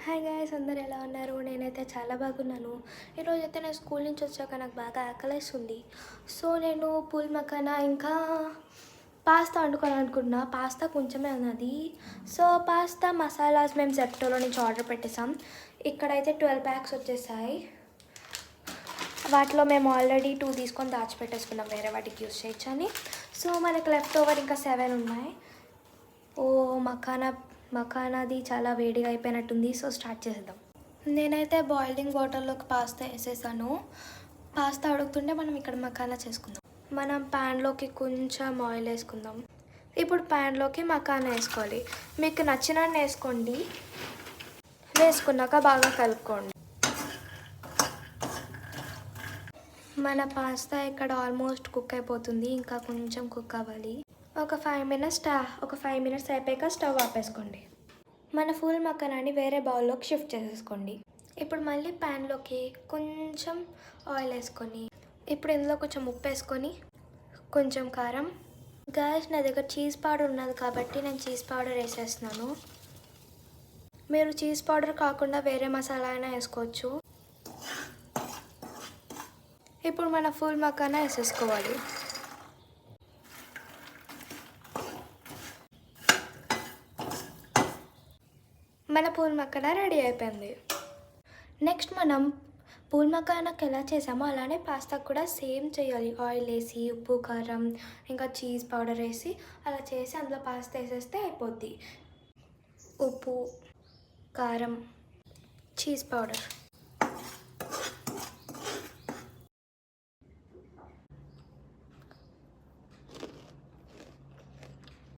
Hi guys, అందరు ఎలా ఉన్నారు? నేనైతే చాలా బాగున్నాను. ఈరోజైతే నేను స్కూల్ నుంచి వచ్చాక నాకు బాగా ఆకలేస్తుంది. సో నేను పూల్ మకానా ఇంకా పాస్తా వండుకోవాలనుకుంటున్నా. పాస్తా కొంచెమే ఉన్నది. సో పాస్తా మసాలాస్ మేము జెప్టోలో నుంచి ఆర్డర్ పెట్టేసాం. ఇక్కడైతే 12 ప్యాక్స్ వచ్చేసాయి. వాటిలో మేము ఆల్రెడీ 2 తీసుకొని దాచిపెట్టేసుకున్నాం, వేరే వాటికి యూస్ చేయొచ్చు అని. సో మనకి లెఫ్ట్ ఓవర్ ఇంకా 7 ఉన్నాయి. ఓ మకానాది చాలా వేడిగా అయిపోయినట్టుంది. సో స్టార్ట్ చేసేద్దాం. నేనైతే బాయిలింగ్ వాటర్లోకి పాస్తా వేసేసాను. పాస్తా ఉడుకుతుంటే మనం ఇక్కడ మకానా చేసుకుందాం. మనం ప్యాన్లోకి కొంచెం ఆయిల్ వేసుకుందాం. ఇప్పుడు ప్యాన్లోకి మకానా వేసుకోవాలి. మీకు నచ్చినన్ని వేసుకోండి. వేసుకున్నాక బాగా కలుపుకోండి. మన పాస్తా ఇక్కడ ఆల్మోస్ట్ కుక్ అయిపోతుంది. ఇంకా కొంచెం కుక్ అవ్వాలి. ఒక 5 మినిట్స్ అయిపోయాక స్టవ్ ఆపేసుకోండి. మన ఫుల్ మకానాని వేరే బౌల్లోకి షిఫ్ట్ చేసేసుకోండి. ఇప్పుడు మళ్ళీ ప్యాన్లోకి కొంచెం ఆయిల్ వేసుకొని, ఇప్పుడు ఇందులో కొంచెం ఉప్పు వేసుకొని, కొంచెం కారం. గాయస్, నా దగ్గర చీజ్ పౌడర్ ఉన్నది కాబట్టి నేను చీజ్ పౌడర్ వేసేస్తున్నాను. మీరు చీజ్ పౌడర్ కాకుండా వేరే మసాలా అయినా వేసుకోవచ్చు. ఇప్పుడు మన ఫుల్ మకానా వేసేసుకోవాలి. మన పూల్ మకానా రెడీ అయిపోయింది. నెక్స్ట్ మనం పూల్ మకానాకి ఎలా చేసామో అలానే పాస్తా కూడా సేమ్ చేయాలి. ఆయిల్ వేసి, ఉప్పు, కారం, ఇంకా చీజ్ పౌడర్ వేసి అలా చేసి అందులో పాస్తా వేసేస్తే అయిపోద్ది. ఉప్పు, కారం, చీజ్ పౌడర్.